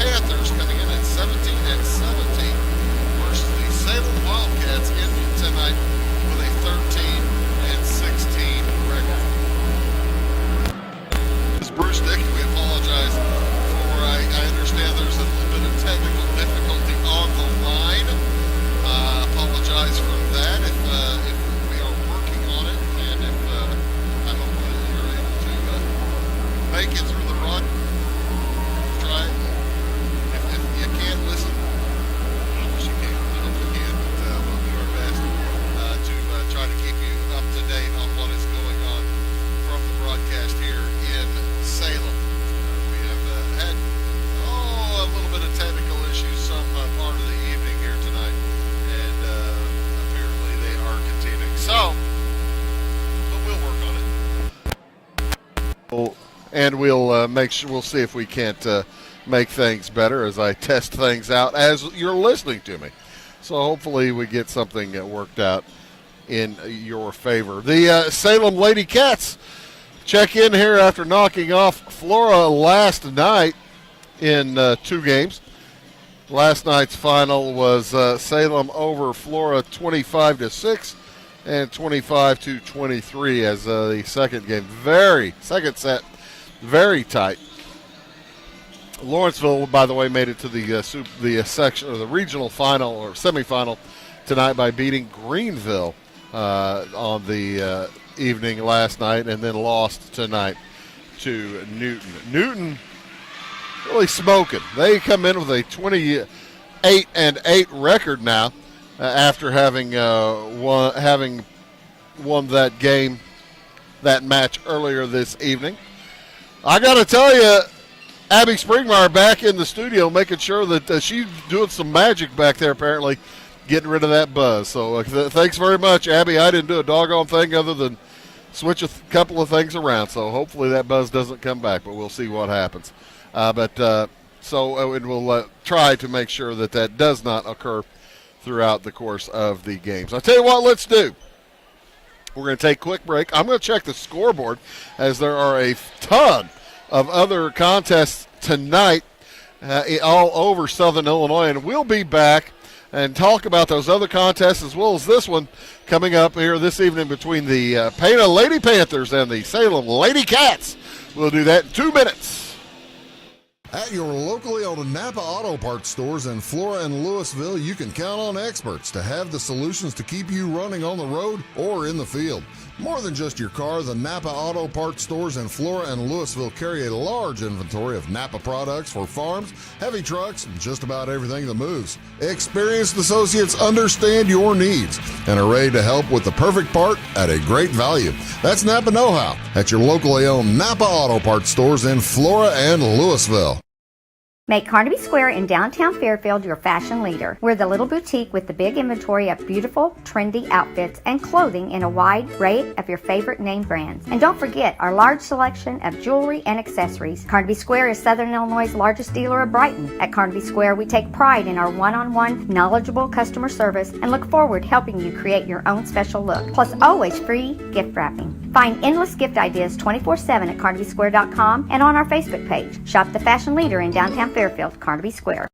Panthers coming in at 17-17 versus the Salem Wildcats in tonight with a 13-16 record. This is Bruce Dickey. We apologize for, I understand there's a little bit of technical difficulty on the line. Apologize for that if we are working on it, and if I hope that you're able to make it through the run. Try it. If you can't listen, I wish you can. I hope you can, but we'll do our best to try to keep you up to date on what is going on from the broadcast here in Salem. We have had a little bit of technical issues some part of the evening here tonight, and apparently they are continuing. So, but we'll work on it. And we'll see if we can't make things better as I test things out as you're listening to me. So hopefully we get something worked out in your favor. The Salem Lady Cats check in here after knocking off Flora last night in 2 games. Last night's final was Salem over Flora 25-6 and 25-23 as the second game. Second set, very tight. Lawrenceville, by the way, made it to the section or the regional final or semifinal tonight by beating Greenville on the evening last night, and then lost tonight to Newton. Newton really smoking. They come in with a 28-8 record now after having won that game, that match earlier this evening. I got to tell you, Abby Springmeyer back in the studio making sure that she's doing some magic back there, apparently, getting rid of that buzz. So thanks very much, Abby. I didn't do a doggone thing other than switch a couple of things around. So hopefully that buzz doesn't come back, but we'll see what happens. We'll try to make sure that does not occur throughout the course of the games. I'll tell you what, let's do. We're going to take a quick break. I'm going to check the scoreboard as there are a ton of other contests tonight all over Southern Illinois, and we'll be back and talk about those other contests as well as this one coming up here this evening between the Pana Lady Panthers and the Salem Lady Cats. We'll do that in 2 minutes. At your locally owned Napa Auto Parts stores in Flora and Louisville, you can count on experts to have the solutions to keep you running on the road or in the field. More than just your car, the Napa Auto Parts stores in Flora and Louisville carry a large inventory of Napa products for farms, heavy trucks, and just about everything that moves. Experienced associates understand your needs and are ready to help with the perfect part at a great value. That's Napa Know-How at your locally owned Napa Auto Parts stores in Flora and Louisville. Make Carnaby Square in downtown Fairfield your fashion leader. We're the little boutique with the big inventory of beautiful, trendy outfits and clothing in a wide array of your favorite name brands. And don't forget our large selection of jewelry and accessories. Carnaby Square is Southern Illinois' largest dealer of Brighton. At Carnaby Square, we take pride in our one-on-one, knowledgeable customer service and look forward to helping you create your own special look. Plus, always free gift wrapping. Find endless gift ideas 24/7 at CarnabySquare.com and on our Facebook page. Shop the fashion leader in downtown Fairfield, Carnaby Square.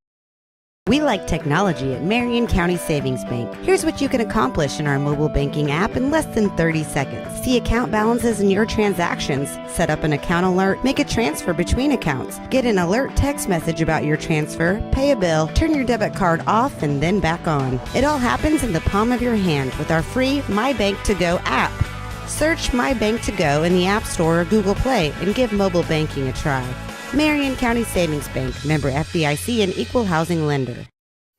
We like technology at Marion County Savings Bank. Here's what you can accomplish in our mobile banking app in less than 30 seconds. See account balances in your transactions, set up an account alert, make a transfer between accounts, get an alert text message about your transfer, pay a bill, turn your debit card off and then back on. It all happens in the palm of your hand with our free My Bank to Go app. Search My Bank to Go in the App Store or Google Play and give mobile banking a try. Marion County Savings Bank, member FDIC and equal housing lender.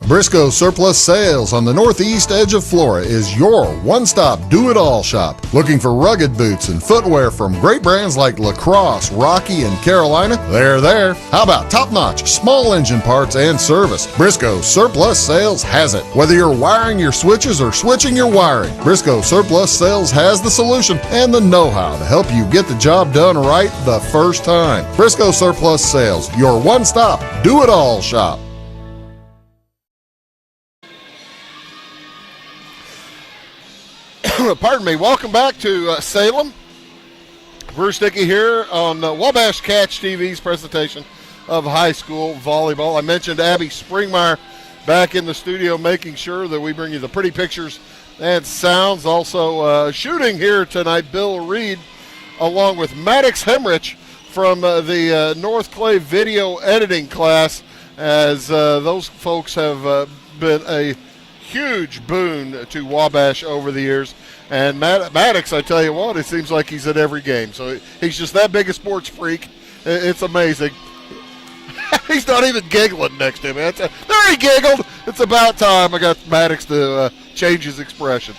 Briscoe Surplus Sales on the northeast edge of Flora is your one-stop do-it-all shop. Looking for rugged boots and footwear from great brands like Lacrosse, Rocky, and Carolina? They're there. How about top-notch small engine parts and service? Briscoe Surplus Sales has it. Whether you're wiring your switches or switching your wiring, Briscoe Surplus Sales has the solution and the know-how to help you get the job done right the first time. Briscoe Surplus Sales, your one-stop do-it-all shop. Pardon me. Welcome back to Salem. Bruce Dickey here on Wabash Catch TV's presentation of high school volleyball. I mentioned Abby Springmeyer back in the studio making sure that we bring you the pretty pictures and sounds. Also shooting here tonight, Bill Reed, along with Maddox Hemrich from the North Clay video editing class, as those folks have been a huge boon to Wabash over the years. And Maddox, I tell you what, it seems like he's at every game. So he's just that big a sports freak. It's amazing. He's not even giggling next to me. There he giggled. It's about time I got Maddox to change his expression.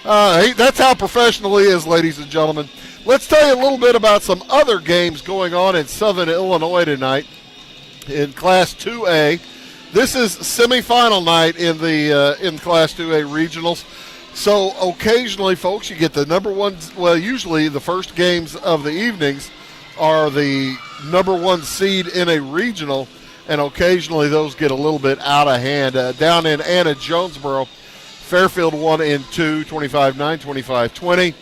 That's how professional he is, ladies and gentlemen. Let's tell you a little bit about some other games going on in Southern Illinois tonight in Class 2A. This is semifinal night in Class 2A regionals. So occasionally, folks, you get the number one. Well, usually the first games of the evenings are the number one seed in a regional, and occasionally those get a little bit out of hand. Down in Anna Jonesboro, Fairfield won in 2, 25-9, 25-20.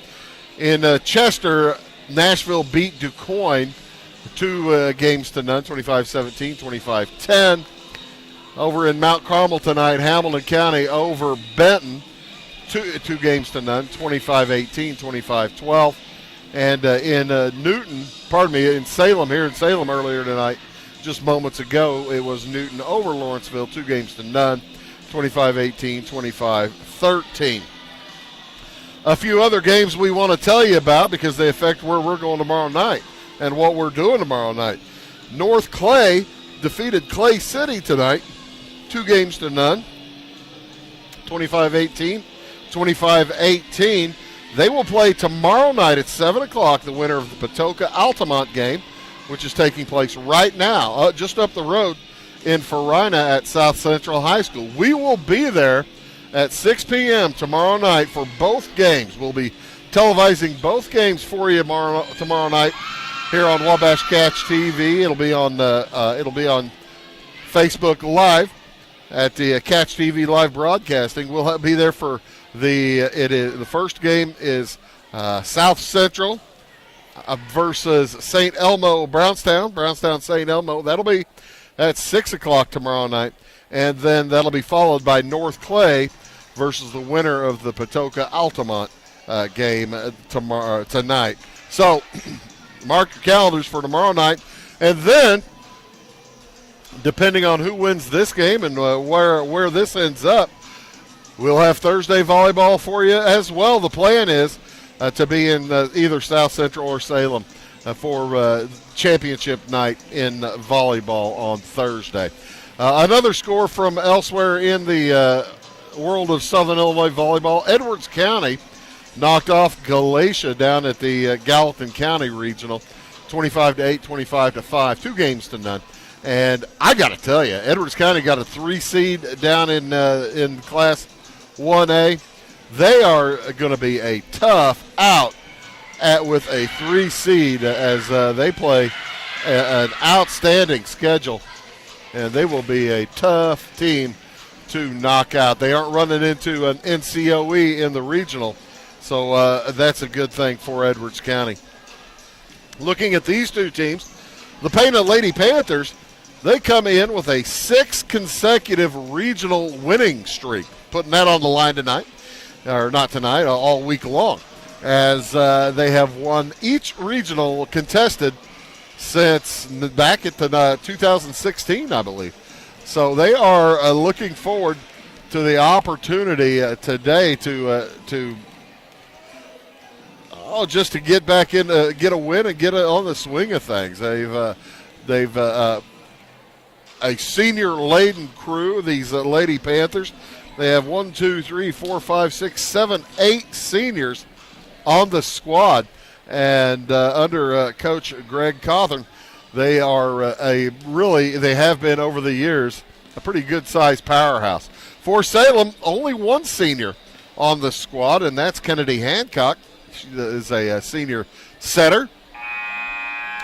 In Chester, Nashville beat DuQuoin 2 games to none, 25-17, 25-10. Over in Mount Carmel tonight, Hamilton County over Benton, 2 games to none, 25-18, 25-12. And in Salem, here in Salem earlier tonight, just moments ago, it was Newton over Lawrenceville, 2 games to none, 25-18, 25-13. A few other games we want to tell you about because they affect where we're going tomorrow night and what we're doing tomorrow night. North Clay defeated Clay City tonight, 2 games to none, 25-18, 25-18. They will play tomorrow night at 7 o'clock, the winner of the Patoka-Altamont game, which is taking place right now, just up the road in Farina at South Central High School. We will be there at 6 p.m. tomorrow night for both games. We'll be televising both games for you tomorrow night here on Wabash Catch TV. It'll be on Facebook Live at the Catch TV live broadcasting. We'll be there for the first game is South Central versus St. Elmo Brownstown St. Elmo. That'll be at 6 o'clock tomorrow night, and then that'll be followed by North Clay versus the winner of the Patoka-Altamont game tonight. So mark your calendars for tomorrow night, and then depending on who wins this game and where this ends up, we'll have Thursday volleyball for you as well. The plan is to be in either South Central or Salem for championship night in volleyball on Thursday. Another score from elsewhere in the world of Southern Illinois volleyball: Edwards County knocked off Galatia down at the Gallatin County Regional, 25-8, 25-5, 2 games to none. And I got to tell you, Edwards County got a 3 seed down in Class 1A. They are going to be a tough out with a 3 seed as they play an outstanding schedule, and they will be a tough team to knock out. They aren't running into an NCOE in the regional, so that's a good thing for Edwards County. Looking at these 2 teams, the Pana Lady Panthers, they come in with a 6 consecutive regional winning streak, putting that on the line tonight, or not tonight, all week long, as they have won each regional contested since back at the 2016, I believe. So they are looking forward to the opportunity today to just to get back in, get a win and get on the swing of things. They've a senior-laden crew, these Lady Panthers. They have 1, 2, 3, 4, 5, 6, 7, 8 seniors on the squad. And under Coach Greg Cawthorn, they are they have been over the years a pretty good-sized powerhouse. For Salem, only 1 senior on the squad, and that's Kennedy Hancock. She is a senior setter,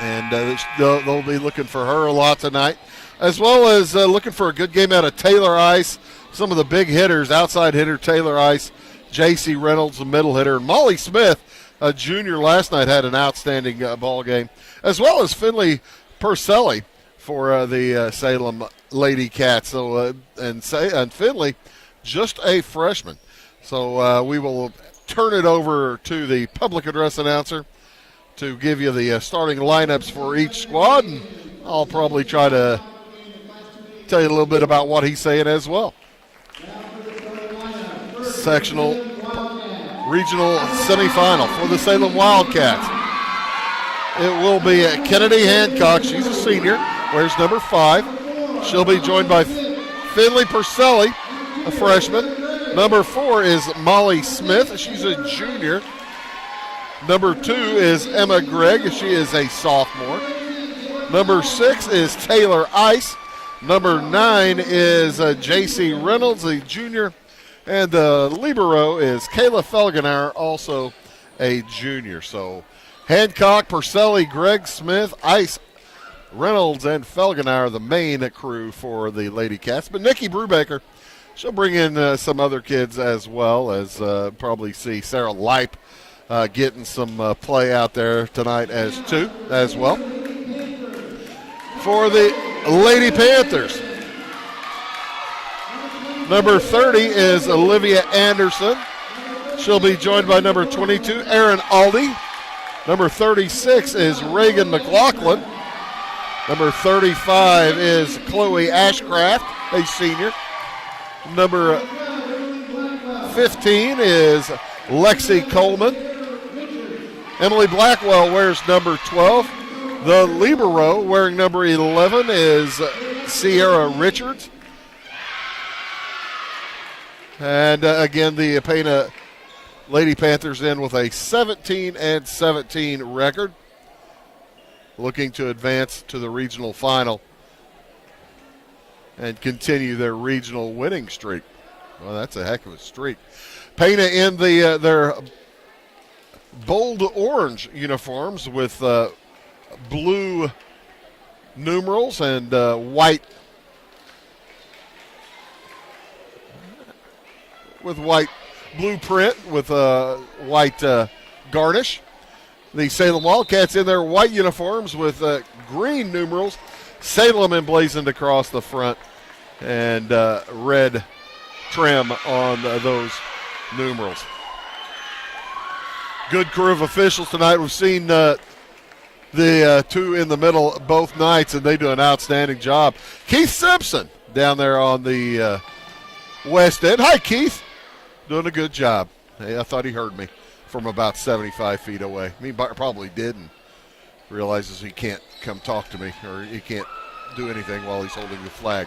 and they'll be looking for her a lot tonight, as well as looking for a good game out of Taylor Ice. Some of the big hitters, outside hitter Taylor Ice, J.C. Reynolds, the middle hitter, and Molly Smith, a junior last night, had an outstanding ball game, as well as Finley Purcelli for the Salem Lady Cats. So and Finley, just a freshman. So we will turn it over to the public address announcer to give you the starting lineups for each squad, and I'll probably try to tell you a little bit about what he's saying as well. Sectional regional semifinal for the Salem Wildcats. It will be Kennedy Hancock. She's a senior, wears number 5. She'll be joined by Finley Purcelli, a freshman. Number 4 is Molly Smith. She's a junior. Number 2 is Emma Gregg. She is a sophomore. Number 6 is Taylor Ice. Number 9 is J.C. Reynolds, a junior. And the libero is Kayla Felgenauer, also a junior. So Hancock, Purcelli, Gregg, Smith, Ice, Reynolds, and Felgenauer, the main crew for the Lady Cats. But Nikki Brubaker, she'll bring in some other kids as well, as probably see Sarah Leip getting some play out there tonight as well. For the Lady Panthers, number 30 is Olivia Anderson. She'll be joined by number 22, Erin Aldi. Number 36 is Reagan McLaughlin. Number 35 is Chloe Ashcraft, a senior. Number 15 is Lexi Coleman. Emily Blackwell wears number 12. The libero wearing number 11 is Sierra Richards. And again, the Pana Lady Panthers in with a 17-17 record, looking to advance to the regional final and continue their regional winning streak. Well, that's a heck of a streak. Pana in their bold orange uniforms with blue numerals and white blueprint with white garnish. The Salem Wildcats in their white uniforms with green numerals, Salem emblazoned across the front, and red trim on those numerals. Good crew of officials tonight. We've seen the two in the middle both nights, and they do an outstanding job. Keith Simpson down there on the west end. Hi, Keith. Doing a good job. Hey, I thought he heard me from about 75 feet away. He probably did, and realizes he can't come talk to me, or he can't do anything while he's holding the flag.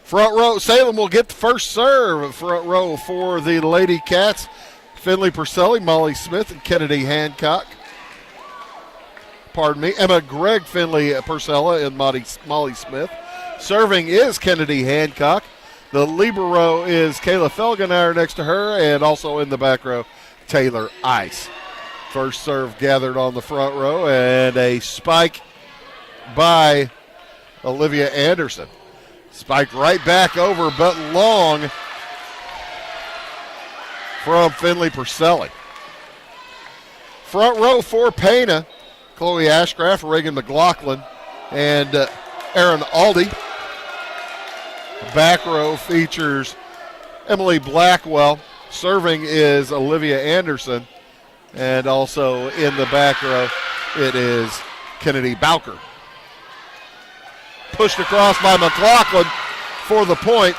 Front row, Salem will get the first serve. Front row for the Lady Cats. Finley Purcelli, Molly Smith, and Kennedy Hancock. Pardon me, Emma Gregg, Finley Purcella, and Molly Smith. Serving is Kennedy Hancock. The libero is Kayla Felgenauer next to her, and also in the back row, Taylor Ice. First serve gathered on the front row, and a spike by Olivia Anderson. Spike right back over, but long from Finley Purcelli. Front row for Pana, Chloe Ashcraft, Reagan McLaughlin, and Erin Aldi. Back row features Emily Blackwell. Serving is Olivia Anderson. And also in the back row, it is Kennedy Bowker. Pushed across by McLaughlin for the point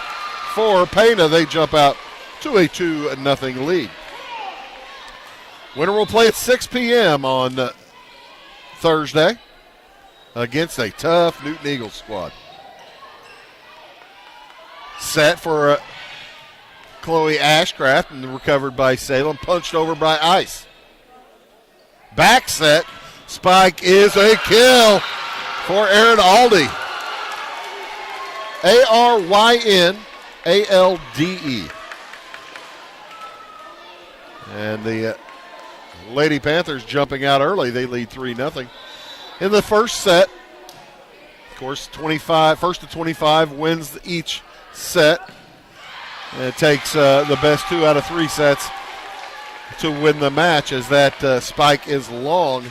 for Pana. They jump out to a 2-0 lead. Winner will play at 6 p.m. on Thursday against a tough Newton Eagles squad. Set for Chloe Ashcraft, and recovered by Salem, punched over by Ice. Back set, spike is a kill for Erin Aldi. Arynalde. And the Lady Panthers jumping out early. They lead 3-0 in the first set. Of course, first to 25 wins each set. And it takes the best 2 out of 3 sets to win the match, as that spike is long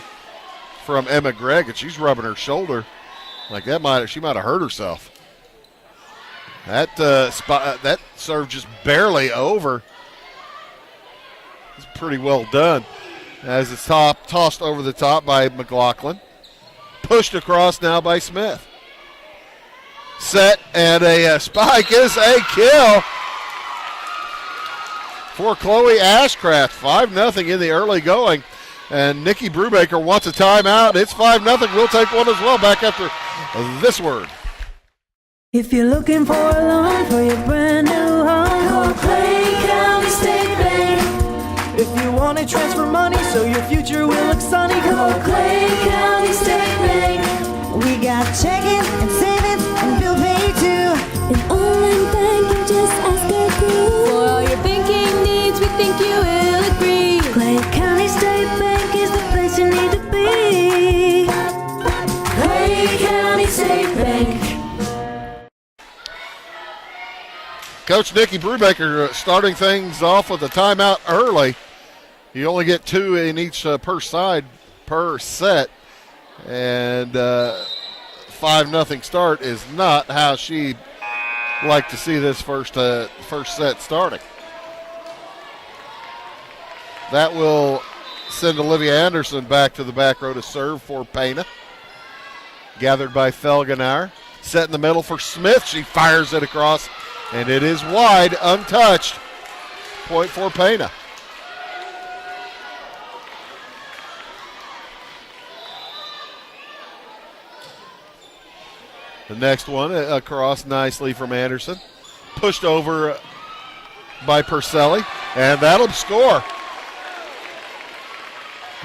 from Emma Gregg, and she's rubbing her shoulder like she might have hurt herself. That serve just barely over. It's pretty well done. As it's tossed over the top by McLaughlin. Pushed across now by Smith. Set, and a spike is a kill for Chloe Ashcraft. 5-0 in the early going. And Nikki Brubaker wants a timeout. It's 5-0. We'll take one as well back after this word. If you're looking for a loan for your brand new home, call Clay County State Bank. If you want to transfer money so your future will look sunny, call Clay County State Bank. We got checking and savings and bill pay too. An online banking, just ask our crew. For all your banking needs, we think you will agree. Clay County State Bank is the place you need to be. Clay County State Bank. Coach Nikki Brubaker starting things off with a timeout early. You only get 2 in each per side per set. And 5-0 start is not how she'd like to see this first set starting. That will send Olivia Anderson back to the back row to serve for Pana. Gathered by Felgenauer. Set in the middle for Smith. She fires it across. And it is wide, untouched. Point for Pana. The next one across nicely from Anderson. Pushed over by Purcelli. And that'll score.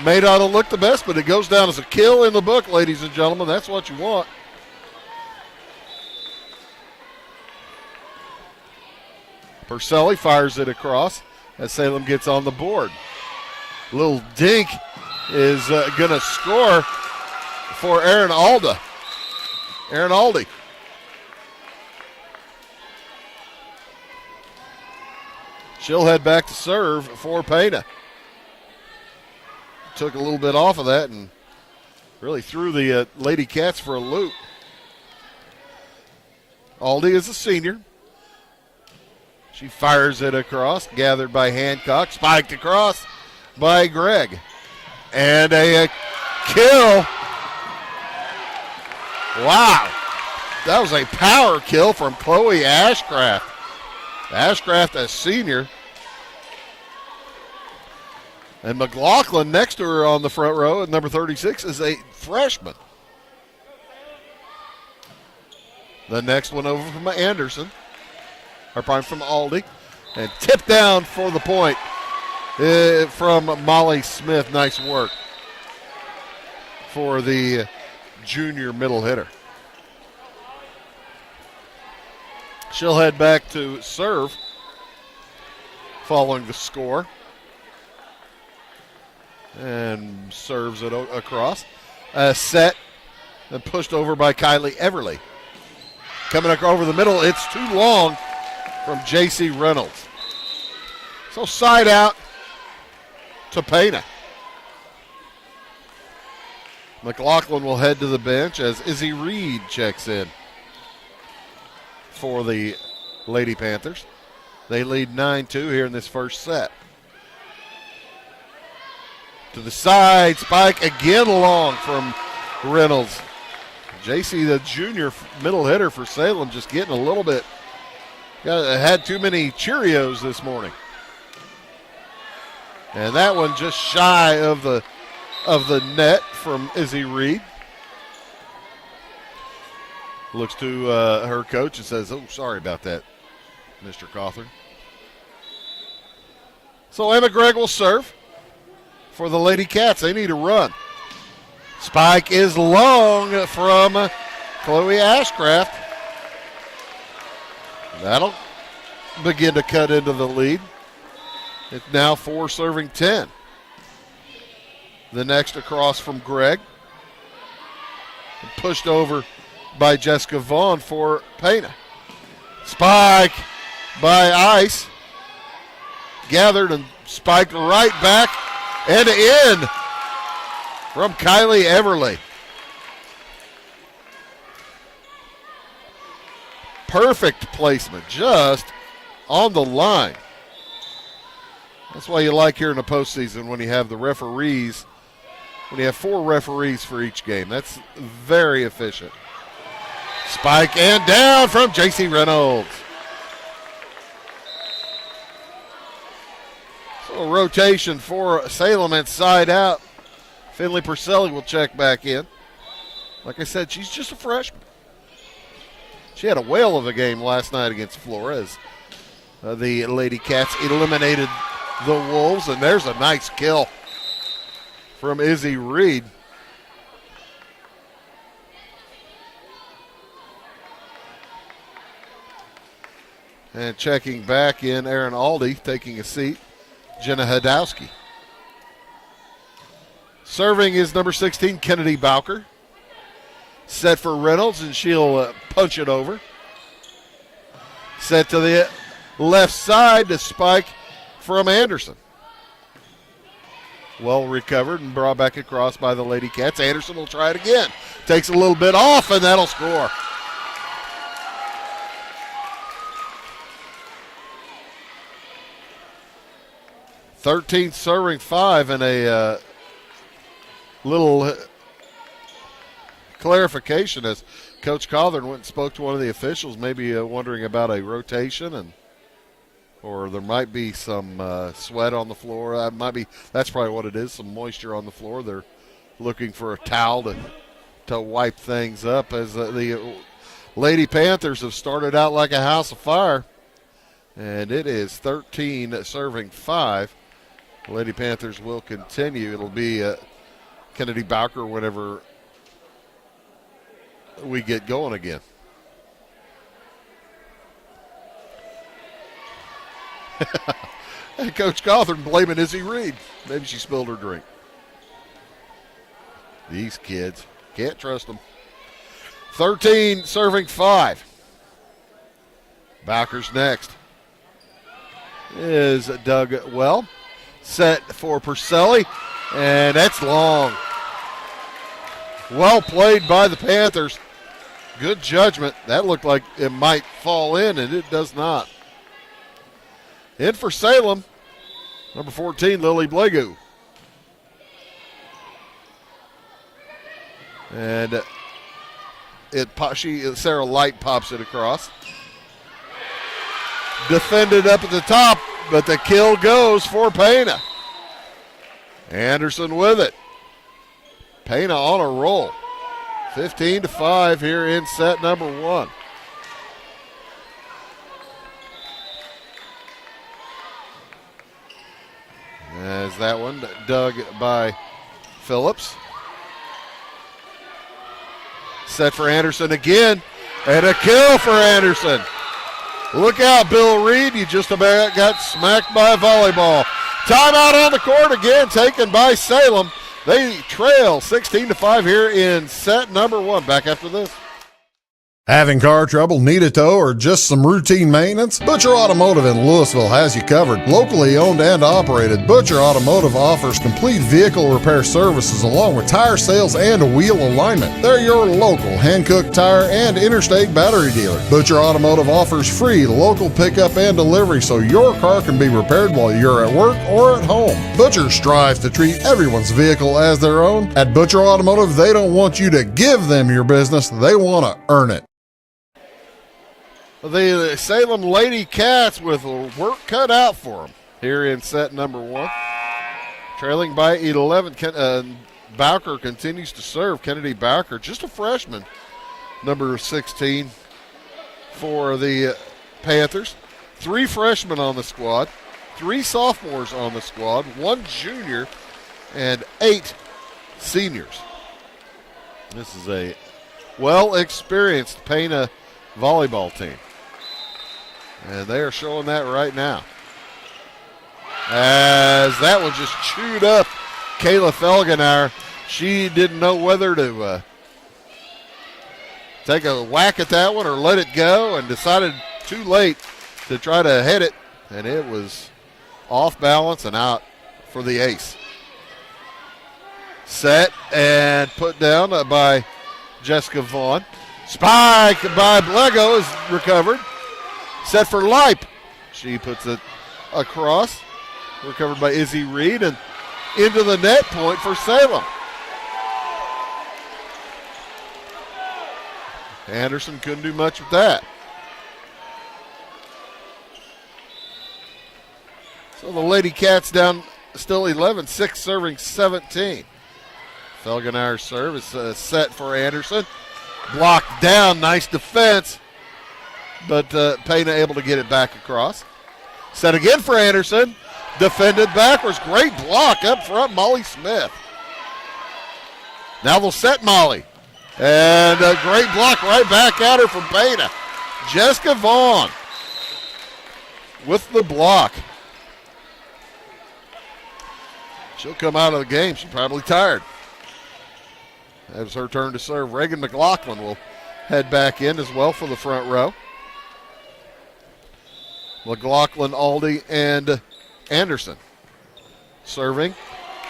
May not have looked the best, but it goes down as a kill in the book, ladies and gentlemen. That's what you want. Purcelli fires it across as Salem gets on the board. Little dink is going to score for Aaron Alda. Aaron Aldi. She'll head back to serve for Pana. Took a little bit off of that and really threw the Lady Cats for a loop. Aldi is a senior. She fires it across, gathered by Hancock, spiked across by Gregg. And a kill. Wow. That was a power kill from Chloe Ashcraft. Ashcraft, a senior. And McLaughlin next to her on the front row at number 36 is a freshman. The next one over from Anderson. Or probably from Aldi. And tipped down for the point from Molly Smith. Nice work for the junior middle hitter. She'll head back to serve following the score. And serves it across. Set and pushed over by Kylie Everly. Coming over the middle, it's too long from J.C. Reynolds. So side out to Pana. McLaughlin will head to the bench as Izzy Reed checks in for the Lady Panthers. They lead 9-2 here in this first set. To the side, spike again long from Reynolds. J.C., the junior middle hitter for Salem, just getting a little bit, had too many Cheerios this morning. And that one just shy of the net from Izzy Reed. Looks to her coach and says, "Oh, sorry about that, Mr. Cawthorn." So Emma Gregg will serve for the Lady Cats. They need a run. Spike is long from Chloe Ashcraft. That'll begin to cut into the lead. It's now 4 serving 10. The next across from Gregg. Pushed over by Jessica Vaughn for Pana. Spike by Ice. Gathered and spiked right back and in from Kylie Everly. Perfect placement, just on the line. That's why you like here in the postseason when you have the referees, when you have 4 referees for each game. That's very efficient. Spike and down from J.C. Reynolds. So a rotation for Salem inside out. Finley Purcelli will check back in. Like I said, she's just a freshman. She had a whale of a game last night against Flores. The Lady Cats eliminated the Wolves, and there's a nice kill from Izzy Reed. And checking back in, Aaron Aldi taking a seat. Jenna Hadowski. Serving is number 16, Kennedy Bowker. Set for Reynolds, and she'll punch it over. Set to the left side to spike from Anderson. Well recovered and brought back across by the Lady Cats. Anderson will try it again. Takes a little bit off, and that'll score. Thirteenth serving 5, and a little clarification as Coach Cawthorn went and spoke to one of the officials, maybe wondering about a rotation, or there might be some sweat on the floor. That's probably what it is, some moisture on the floor. They're looking for a towel to wipe things up, as the Lady Panthers have started out like a house of fire, and it is 13 serving 5. The Lady Panthers will continue. It'll be Kennedy Bowker whenever we get going again. And Coach Cawthorn blaming Izzy Reed. Maybe she spilled her drink. These kids, can't trust them. 13 serving 5. Bowker's next is Doug Well. Set for Purcelli, and that's long. Well played by the Panthers. Good judgment. That looked like it might fall in, and it does not. In for Salem, number 14, Lily Blegu. And Sarah Light pops it across. Defended up at the top, but the kill goes for Pana. Anderson with it. Pana on a roll. 15-5 here in set number 1. As that one dug by Phillips. Set for Anderson again, and a kill for Anderson. Look out, Bill Reed. You just about got smacked by a volleyball. Timeout on the court again, taken by Salem. They trail 16-5 here in set number 1. Back after this. Having car trouble, need a tow, or just some routine maintenance? Butcher Automotive in Louisville has you covered. Locally owned and operated, Butcher Automotive offers complete vehicle repair services along with tire sales and wheel alignment. They're your local Hankook tire and interstate battery dealer. Butcher Automotive offers free local pickup and delivery so your car can be repaired while you're at work or at home. Butcher strives to treat everyone's vehicle as their own. At Butcher Automotive, they don't want you to give them your business, they want to earn it. The Salem Lady Cats with work cut out for them here in set number 1. Trailing by 11. Bowker continues to serve. Kennedy Bowker, just a freshman, number 16 for the Panthers. 3 freshmen on the squad, 3 sophomores on the squad, 1 junior, and 8 seniors. This is a well-experienced Pana volleyball team. And they are showing that right now. As that one just chewed up Kayla Felgenauer. She didn't know whether to take a whack at that one or let it go, and decided too late to try to hit it. And it was off balance and out for the ace. Set and put down by Jessica Vaughn. Spike by Blego is recovered. Set for Leip. She puts it across. Recovered by Izzy Reed and into the net, point for Salem. Anderson couldn't do much with that. So the Lady Cats down still 11-6, serving 17. Felgenauer's serve is set for Anderson. Blocked down, nice defense. But Pana able to get it back across. Set again for Anderson. Defended backwards. Great block up front, Molly Smith. Now they'll set Molly. And a great block right back at her from Pana. Jessica Vaughn with the block. She'll come out of the game. She's probably tired. That was her turn to serve. Reagan McLaughlin will head back in as well for the front row. McLaughlin, Aldi, and Anderson. Serving.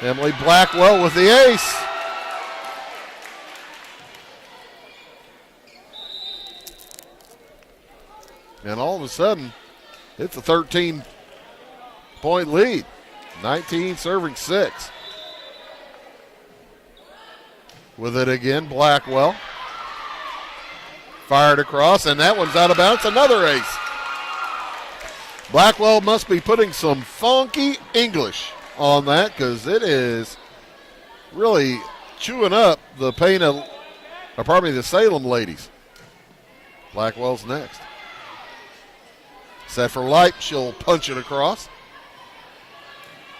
Emily Blackwell with the ace. And all of a sudden, it's a 13-point lead. 19 serving 6. With it again, Blackwell. Fired across, and that one's out of bounds. Another ace. Blackwell must be putting some funky English on that because it is really chewing up the the Salem ladies. Blackwell's next. Set for Light. She'll punch it across.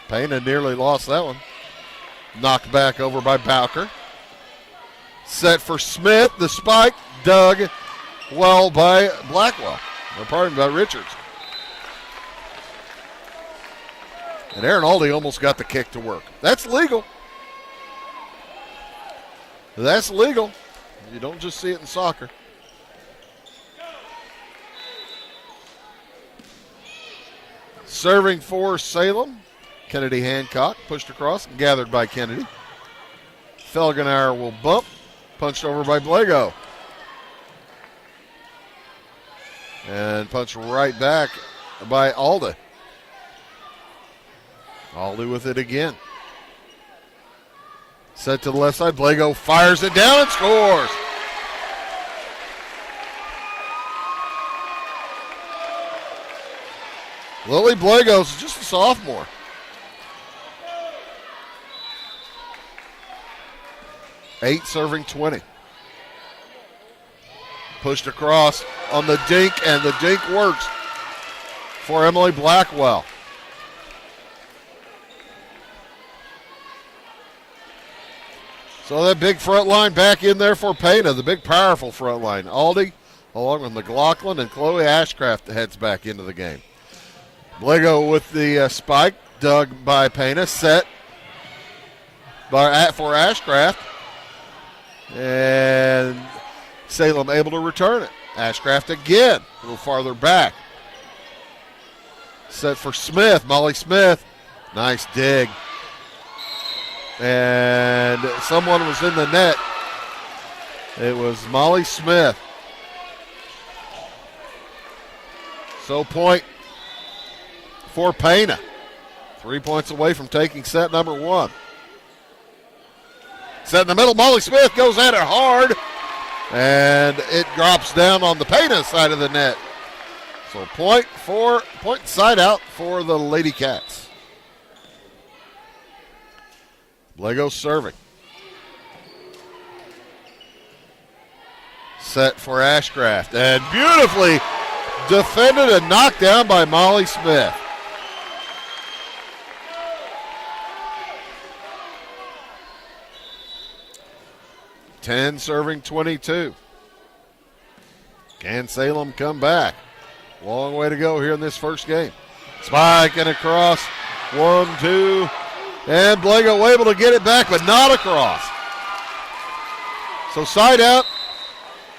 Pana nearly lost that one. Knocked back over by Bowker. Set for Smith. The spike dug well by Blackwell. Or pardon, by Richards. And Aaron Aldi almost got the kick to work. That's legal. That's legal. You don't just see it in soccer. Serving for Salem. Kennedy Hancock pushed across and gathered by Kennedy. Felgenauer will bump. Punched over by Blego. And punched right back by Alda. Aldi with it again. Set to the left side. Blego fires it down and scores. Lily Blego's just a sophomore. Eight serving 20. Pushed across on the dink, and the dink works for Emily Blackwell. So that big front line back in there for Pana, the big powerful front line. Aldi, along with McLaughlin, and Chloe Ashcraft heads back into the game. Blego with the spike, dug by Pana, set for Ashcraft. And Salem able to return it. Ashcraft again, a little farther back. Set for Smith, Molly Smith. Nice dig. And someone was in the net. It was Molly Smith. So point for Pana. 3 points away from taking set number 1. Set in the middle, Molly Smith goes at it hard. And it drops down on the Pana side of the net. So point side out for the Lady Cats. Blego serving. Set for Ashcraft. And beautifully defended and knocked down by Molly Smith. Ten serving 22. Can Salem come back? Long way to go here in this first game. Spike and across. 1, 2. And Blego able to get it back, but not across. So side out.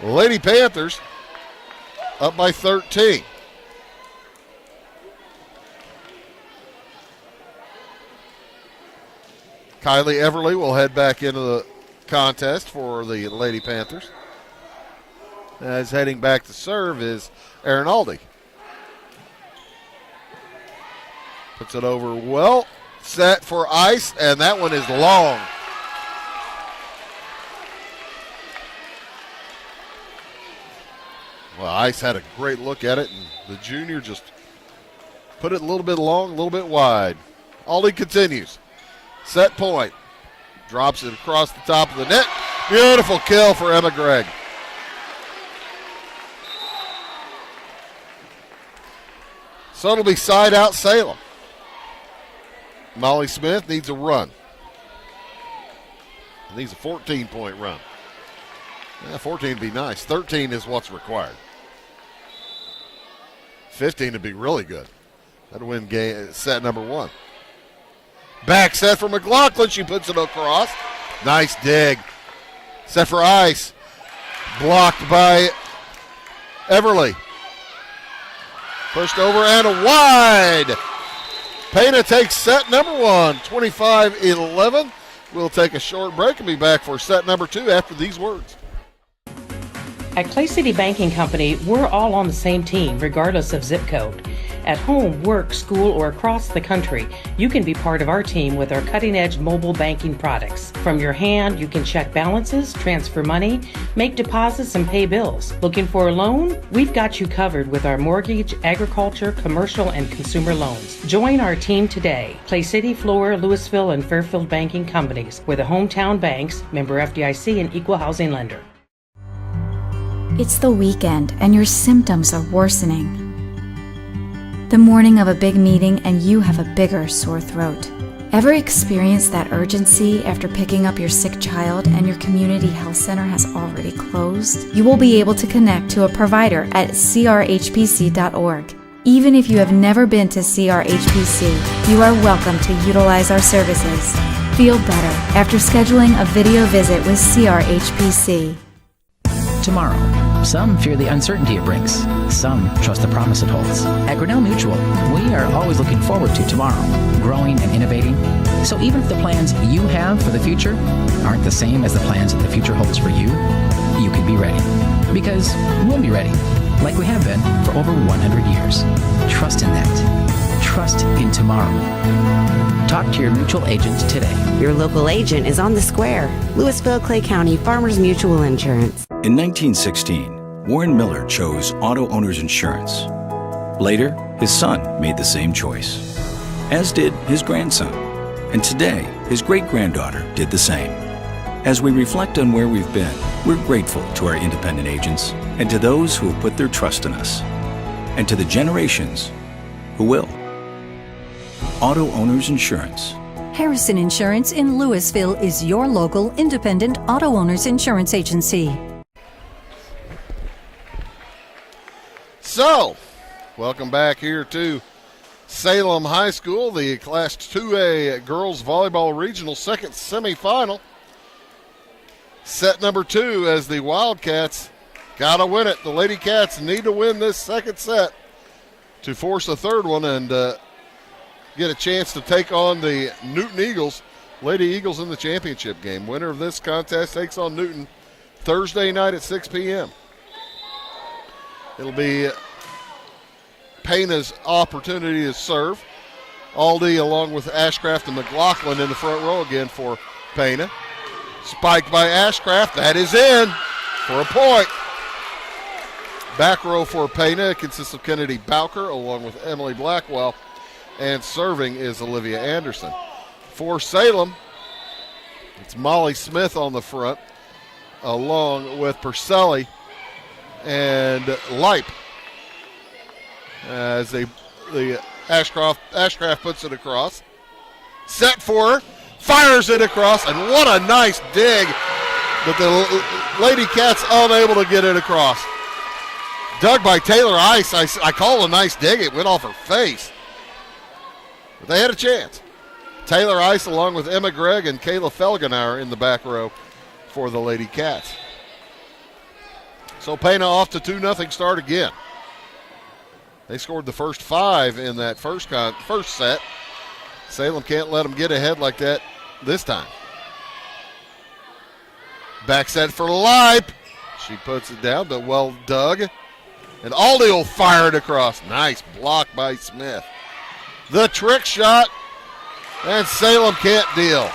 Lady Panthers up by 13. Kylie Everly will head back into the contest for the Lady Panthers. As heading back to serve is Aaron Aldi. Puts it over well. Set for ice, and that one is long. Well, Ice had a great look at it, and the junior just put it a little bit long, a little bit wide. Aldi continues. Set point. Drops it across the top of the net. Beautiful kill for Emma Gregg. So it'll be side out Salem. Molly Smith needs a run. Needs a 14-point run. 14 would be nice. 13 is what's required. 15 would be really good. That'd win set number 1. Back set for McLaughlin. She puts it across. Nice dig. Set for Ice. Blocked by Everly. Pushed over and wide. Pana takes set number 1, 25-11. We'll take a short break and be back for set number 2 after these words. At Clay City Banking Company, we're all on the same team, regardless of zip code. At home, work, school, or across the country, you can be part of our team with our cutting-edge mobile banking products. From your hand, you can check balances, transfer money, make deposits, and pay bills. Looking for a loan? We've got you covered with our mortgage, agriculture, commercial, and consumer loans. Join our team today. Clay City, Flora, Louisville, and Fairfield Banking Companies. We're the hometown banks, member FDIC, and equal housing lender. It's the weekend and your symptoms are worsening. The morning of a big meeting and you have a bigger sore throat. Ever experienced that urgency after picking up your sick child and your community health center has already closed? You will be able to connect to a provider at crhpc.org. Even if you have never been to CRHPC, you are welcome to utilize our services. Feel better after scheduling a video visit with CRHPC. Tomorrow. Some fear the uncertainty it brings. Some trust the promise it holds. At Grinnell Mutual, we are always looking forward to tomorrow, growing and innovating. So even if the plans you have for the future aren't the same as the plans that the future holds for you, you can be ready. Because we'll be ready, like we have been for over 100 years. Trust in that. Trust in tomorrow. Talk to your mutual agent today. Your local agent is on the square. Louisville, Clay County Farmers Mutual Insurance. In 1916, Warren Miller chose Auto Owners Insurance. Later, his son made the same choice, as did his grandson. And today, his great-granddaughter did the same. As we reflect on where we've been, we're grateful to our independent agents and to those who have put their trust in us, and to the generations who will. Auto Owners Insurance. Harrison Insurance in Louisville is your local independent auto owners insurance agency. So, welcome back here to Salem High School, the Class 2A Girls Volleyball Regional second semifinal. Set number 2 as the Wildcats got to win it. The Lady Cats need to win this second set to force a third one and get a chance to take on the Newton Eagles, Lady Eagles in the championship game. Winner of this contest takes on Newton Thursday night at 6 p.m. It'll be Pana's opportunity to serve. Aldi along with Ashcraft and McLaughlin in the front row again for Pana. Spiked by Ashcraft. That is in for a point. Back row for Pana consists of Kennedy Bowker along with Emily Blackwell. And serving is Olivia Anderson. For Salem, it's Molly Smith on the front along with Purcelli and Leip. As the Ashcraft puts it across. Set for her, fires it across, and what a nice dig. But the Lady Cats unable to get it across. Dug by Taylor Ice. I call it a nice dig. It went off her face. But they had a chance. Taylor Ice along with Emma Gregg and Kayla Felgenauer in the back row for the Lady Cats. So Pana off to 2-0 start again. They scored the first 5 in that first set. Salem can't let them get ahead like that this time. Back set for Lipe. She puts it down, but well dug. And Aldi will fire it across. Nice block by Smith. The trick shot, and Salem can't deal.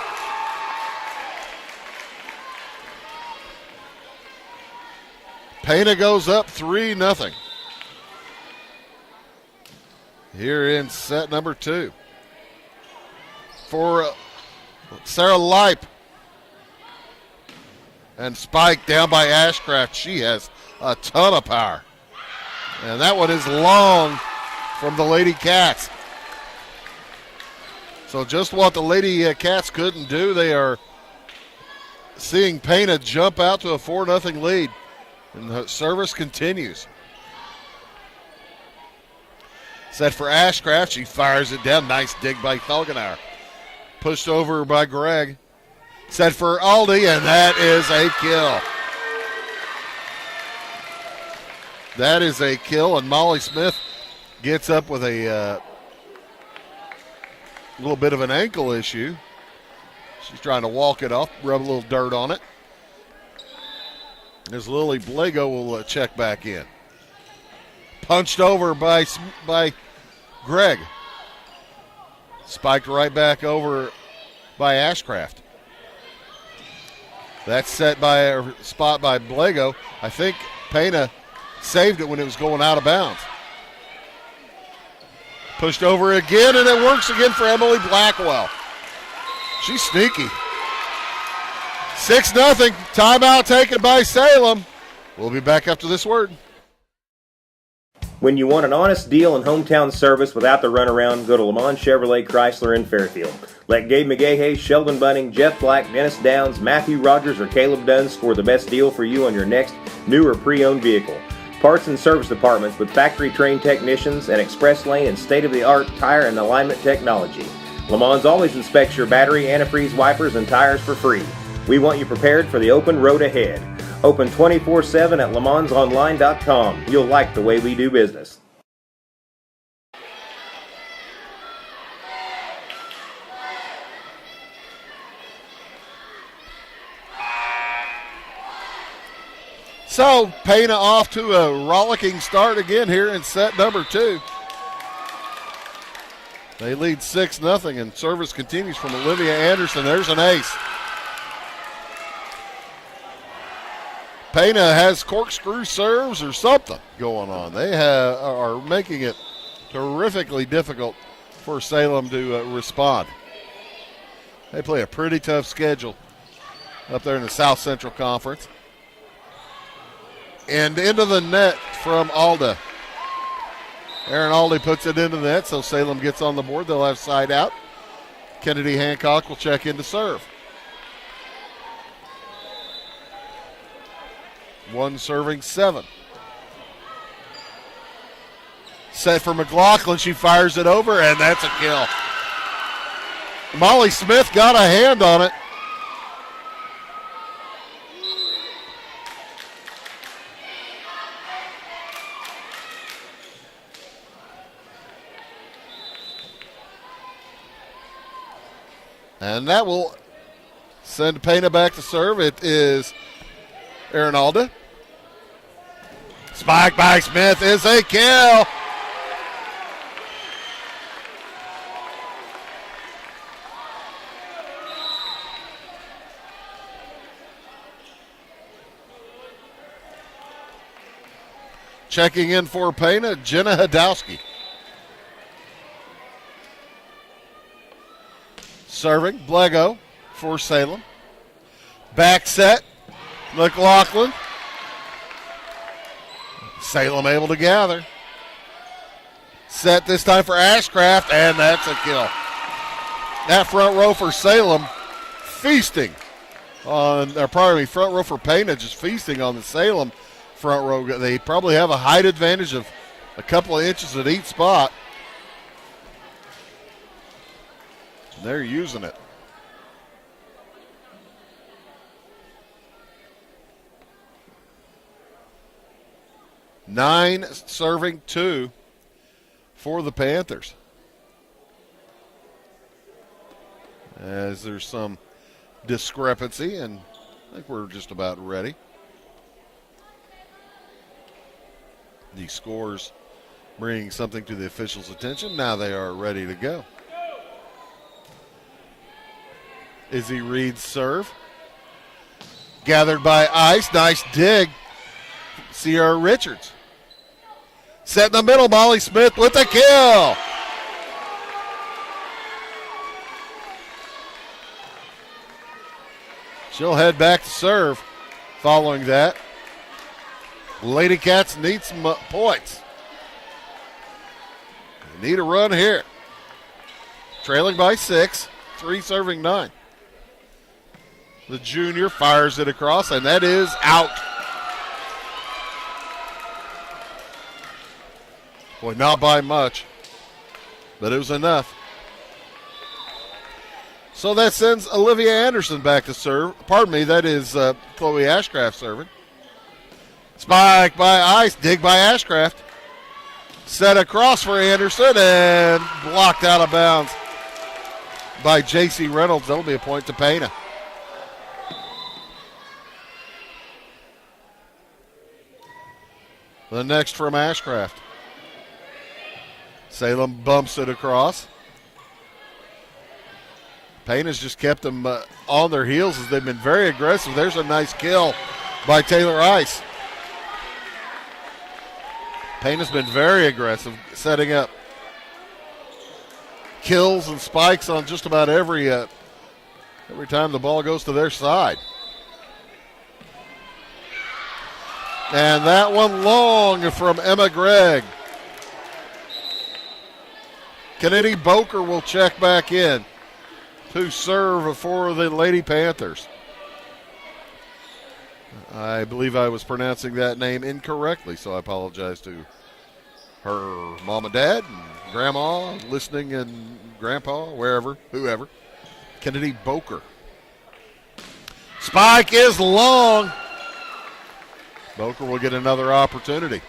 Pana goes up 3-0. Here in set number 2. For Sarah Lipe. And Spike down by Ashcraft. She has a ton of power. And that one is long from the Lady Cats. So just what the Lady Cats couldn't do, they are seeing Pana jump out to a 4-0 lead. And the service continues. Set for Ashcraft. She fires it down. Nice dig by Felgenauer. Pushed over by Gregg. Set for Aldi, and that is a kill. That is a kill, and Molly Smith gets up with a little bit of an ankle issue. She's trying to walk it off, rub a little dirt on it. As Lily Blago will check back in. Punched over by Gregg. Spiked right back over by Ashcraft. That's set by a spot by Blago. I think Pana saved it when it was going out of bounds. Pushed over again, and it works again for Emily Blackwell. She's sneaky. 6-0. Timeout taken by Salem. We'll be back after this word. When you want an honest deal and hometown service without the runaround, go to Lamont Chevrolet Chrysler in Fairfield. Let Gabe McGahey, Sheldon Bunning, Jeff Black, Dennis Downs, Matthew Rogers, or Caleb Dunn score the best deal for you on your next new or pre-owned vehicle. Parts and service departments with factory-trained technicians and express lane and state-of-the-art tire and alignment technology. Lamont always inspects your battery, antifreeze, wipers, and tires for free. We want you prepared for the open road ahead. Open 24/7 at LeMansOnline.com. You'll like the way we do business. So, Pana off to a rollicking start again here in set number 2. They lead 6-0, and service continues from Olivia Anderson. There's an ace. Pana has corkscrew serves or something going on. They are making it terrifically difficult for Salem to respond. They play a pretty tough schedule up there in the South Central Conference. And into the net from Alda. Aaron Aldi puts it into the net, so Salem gets on the board. They'll have side out. Kennedy Hancock will check in to serve. One serving 7. Set for McLaughlin. She fires it over, and that's a kill. Molly Smith got a hand on it. And that will send Pana back to serve. It is Aaron Alda. Spike by Smith is a kill. Checking in for Pana, Jenna Hadowski. Serving, Blego for Salem. Back set, McLaughlin. Salem able to gather. Set this time for Ashcraft, and that's a kill. That front row for Salem feasting on, front row for Pana just feasting on the Salem front row. They probably have a height advantage of a couple of inches at each spot. They're using it. Nine serving 2 for the Panthers. as there's some discrepancy, and I think we're just about ready. The scores bringing something to the officials' attention. Now they are ready to go. Izzy Reed's serve. Gathered by Ice. Nice dig. Sierra Richards. Set in the middle. Molly Smith with the kill. She'll head back to serve following that. Lady Cats need some points. They need a run here. Trailing by 6, 3 serving 9. The junior fires it across, and that is out. Boy, not by much, but it was enough. So that sends Olivia Anderson back to serve. Pardon me, that is Chloe Ashcraft serving. Spike by Ice, dig by Ashcraft. Set across for Anderson and blocked out of bounds by J.C. Reynolds. That'll be a point to Pana. The next from Ashcraft. Salem bumps it across. Pana's just kept them on their heels as they've been very aggressive. There's a nice kill by Taylor Ice. Pana's been very aggressive, setting up kills and spikes on just about every time the ball goes to their side. And that one long from Emma Gregg. Kennedy Boker will check back in to serve for the Lady Panthers. I believe I was pronouncing that name incorrectly, so I apologize to her mom and dad and grandma listening and grandpa, wherever, whoever. Kennedy Boker. Spike is long. Boker will get another opportunity.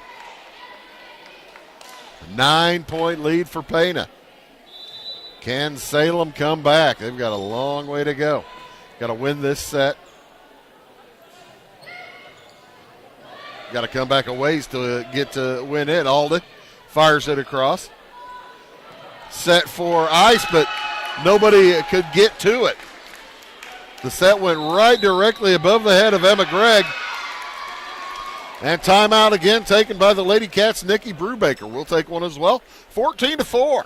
9-point lead for Pana. Can Salem come back? They've got a long way to go. Got to win this set. Got to come back a ways to get to win it. Alden fires it across. Set for Ice, but nobody could get to it. The set went right directly above the head of Emma Gregg. And timeout again taken by the Lady Cats, Nikki Brubaker. We'll take one as well. 14-4.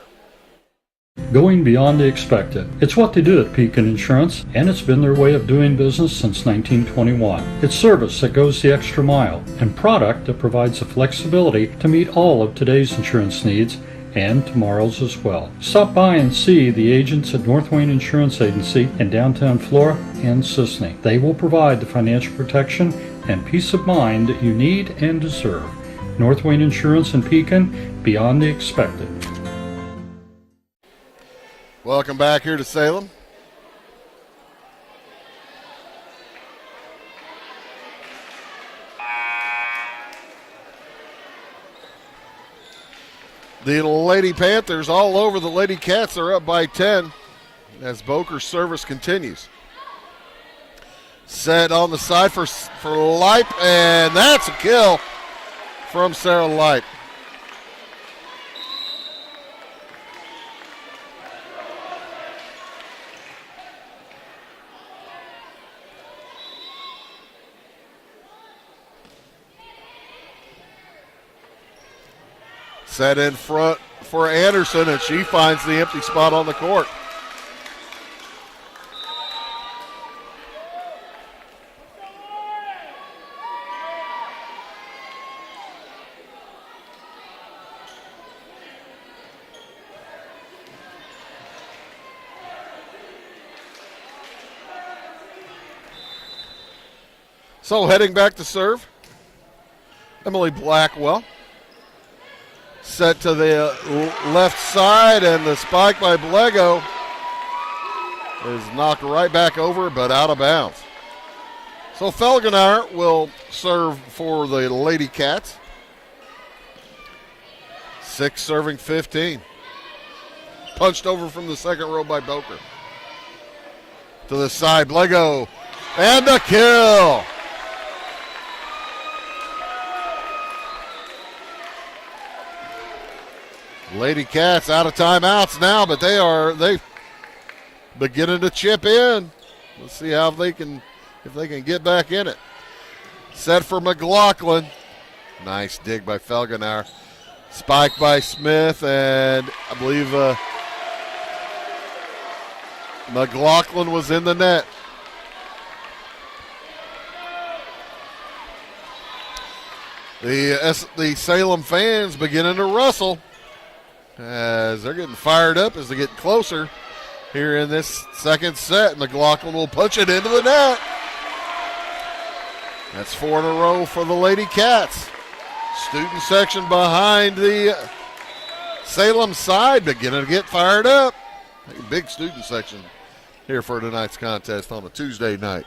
Going beyond the expected. It's what they do at Pekin Insurance, and it's been their way of doing business since 1921. It's service that goes the extra mile, and product that provides the flexibility to meet all of today's insurance needs and tomorrow's as well. Stop by and see the agents at North Wayne Insurance Agency in downtown Flora and Sisney. They will provide the financial protection and peace of mind that you need and deserve. North Wayne Insurance in Pekin, beyond the expected. Welcome back here to Salem. The Lady Panthers all over the Lady Cats are up by 10 as Boker's service continues. Set on the side for Leip, and that's a kill from Sarah Leip. Set in front for Anderson, and she finds the empty spot on the court. So heading back to serve, Emily Blackwell. Set to the left side, and the spike by Blego is knocked right back over, but out of bounds. So Felgenaar will serve for the Lady Cats. 6 serving 15. Punched over from the second row by Boker. to the side. Blego. And the kill. Lady Cats out of timeouts now, but they beginning to chip in. Let's see how if they can get back in it. Set for McLaughlin. Nice dig by Felgenauer. Spike by Smith, and I believe McLaughlin was in the net. The Salem fans beginning to rustle as they're getting fired up as they get closer here in this second set. McLaughlin will punch it into the net. That's 4 in a row for the Lady Cats. Student section behind the Salem side beginning to get fired up. Big student section here for tonight's contest on a Tuesday night.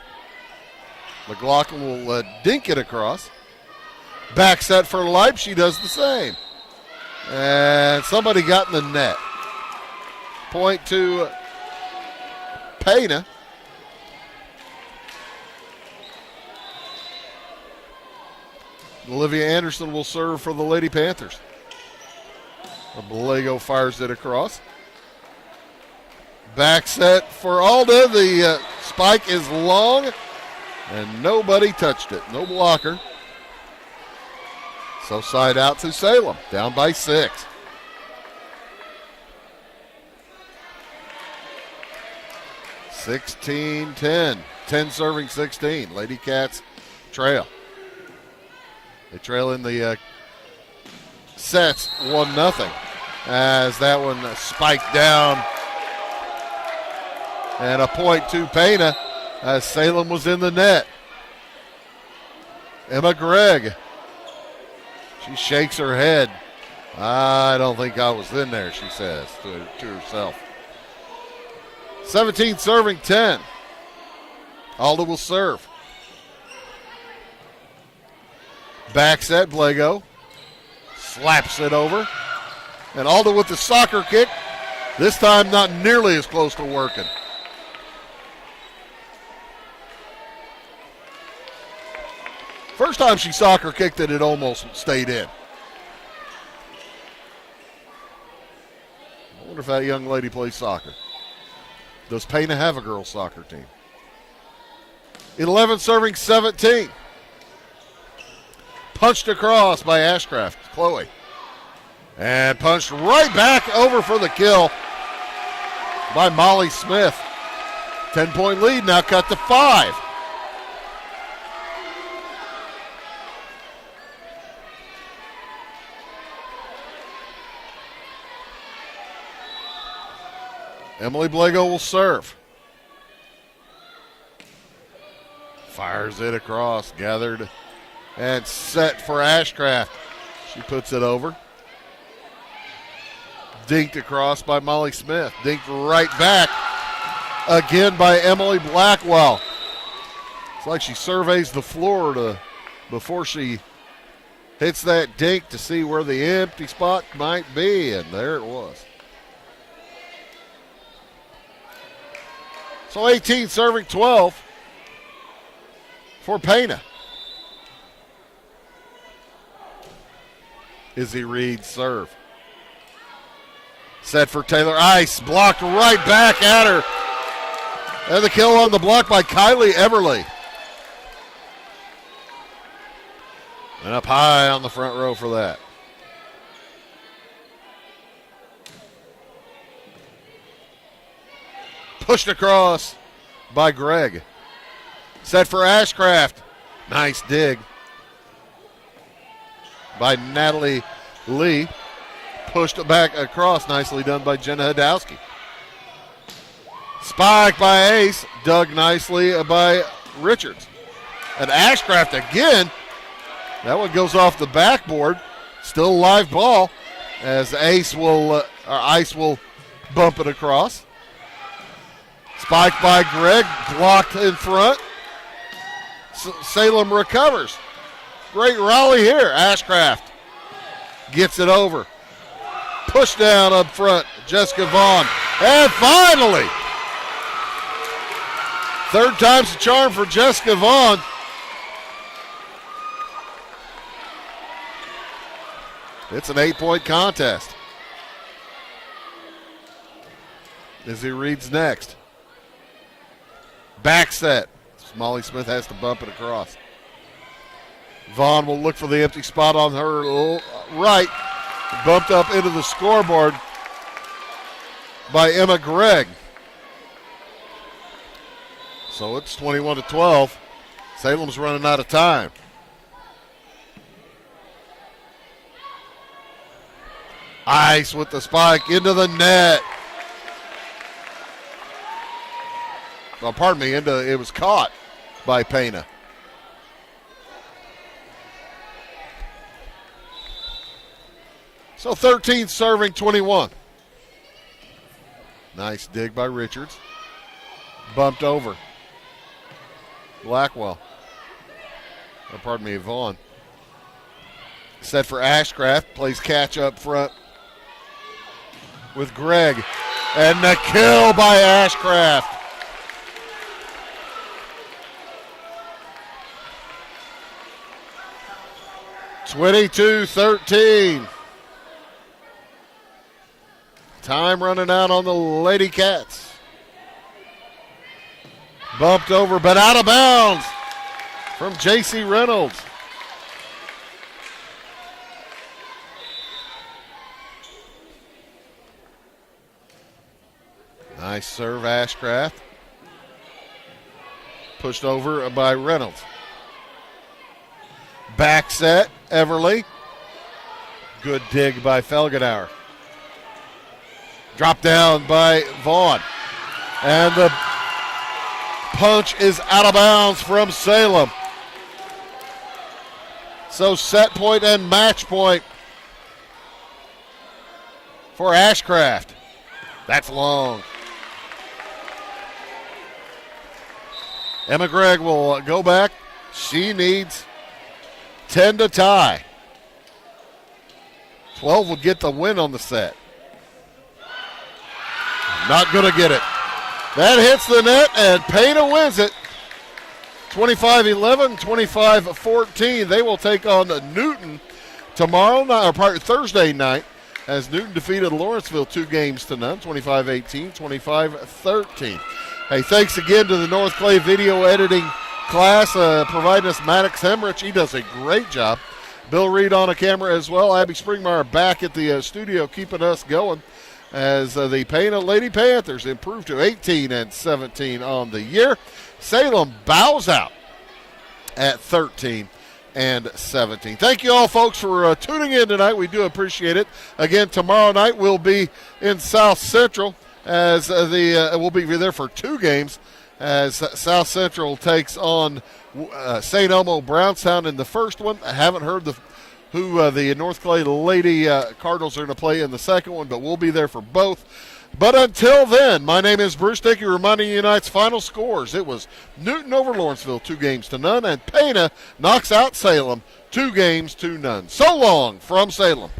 McLaughlin will dink it across. Back set for Leip. She does the same. And somebody got in the net. Point to Pana. Olivia Anderson will serve for the Lady Panthers. Blego fires it across. Back set for Alda. The spike is long, and nobody touched it. No blocker. So side out to Salem, down by 6. (16-10). 10 serving 16. Lady Cats trail. They trail in the sets 1-0 as that one spiked down. And a point to Pana as Salem was in the net. Emma Gregg. She shakes her head. I don't think I was in there, she says to herself. 17 serving 10. Alda will serve. Back set, Blego. Slaps it over. And Alda with the soccer kick. This time not nearly as close to working. First time she soccer kicked it, it almost stayed in. I wonder if that young lady plays soccer. Does Pana have a girls' soccer team? 11 serving 17. Punched across by Ashcraft, Chloe. And punched right back over for the kill by Molly Smith. 10-point lead now cut to 5. Emily Blego will serve. Fires it across, gathered and set for Ashcraft. She puts it over. Dinked across by Molly Smith. Dinked right back again by Emily Blackwell. It's like she surveys the floor before she hits that dink to see where the empty spot might be, and there it was. So 18 serving 12 for Pana. Izzy Reed serve. Set for Taylor Ice. Blocked right back at her. And the kill on the block by Kylie Everly. And up high on the front row for that. Pushed across by Gregg. Set for Ashcraft. Nice dig by Natalie Lee. Pushed it back across. Nicely done by Jenna Hadowski. Spike by Ace. Dug nicely by Richards. And Ashcraft again. That one goes off the backboard. Still live ball as Ice will bump it across. Spike by Gregg, blocked in front. Salem recovers. Great rally here. Ashcraft gets it over. Push down up front, Jessica Vaughn. And finally, Third time's the charm for Jessica Vaughn. It's an 8-point contest. Izzy Reed's next. Back set. Molly Smith has to bump it across. Vaughn will look for the empty spot on her right. Bumped up into the scoreboard by Emma Gregg. So it's 21-12. Salem's running out of time. Ice with the spike into the net. Well, pardon me, it was caught by Pana. So 13 serving 21. Nice dig by Richards. Bumped over. Blackwell. Or pardon me, Vaughn. Set for Ashcraft. Plays catch up front with Gregg. And the kill by Ashcraft. (22-13). Time running out on the Lady Cats. Bumped over, but out of bounds from J.C. Reynolds. Nice serve, Ashcraft. Pushed over by Reynolds. Back set, Everly. Good dig by Felgenauer. Dropped down by Vaughn. And the punch is out of bounds from Salem. So set point and match point for Ashcraft. That's long. Emma Gregg will go back. She needs 10 to tie. 12 will get the win on the set. Not going to get it. That hits the net, and Pana wins it. 25-11, 25-14. They will take on Newton tomorrow night, or Thursday night, as Newton defeated Lawrenceville 2-0, 25-18, 25-13. Hey, thanks again to the North Clay video editing class providing us Maddox Hemrich. He does a great job. Bill Reed on a camera as well. Abby Springmeyer back at the studio keeping us going as the Pana Lady Panthers improve to 18-17 on the year. Salem bows out at 13-17. Thank you all, folks, for tuning in tonight. We do appreciate it. Again, tomorrow night we'll be in South Central as we'll be there for 2 games as South Central takes on St. Elmo Brownstown in the first one. I haven't heard who the North Clay Lady Cardinals are going to play in the second one, but we'll be there for both. But until then, my name is Bruce Dickey, reminding you tonight's final scores. It was Newton over Lawrenceville 2-0, and Pana knocks out Salem 2-0. So long from Salem.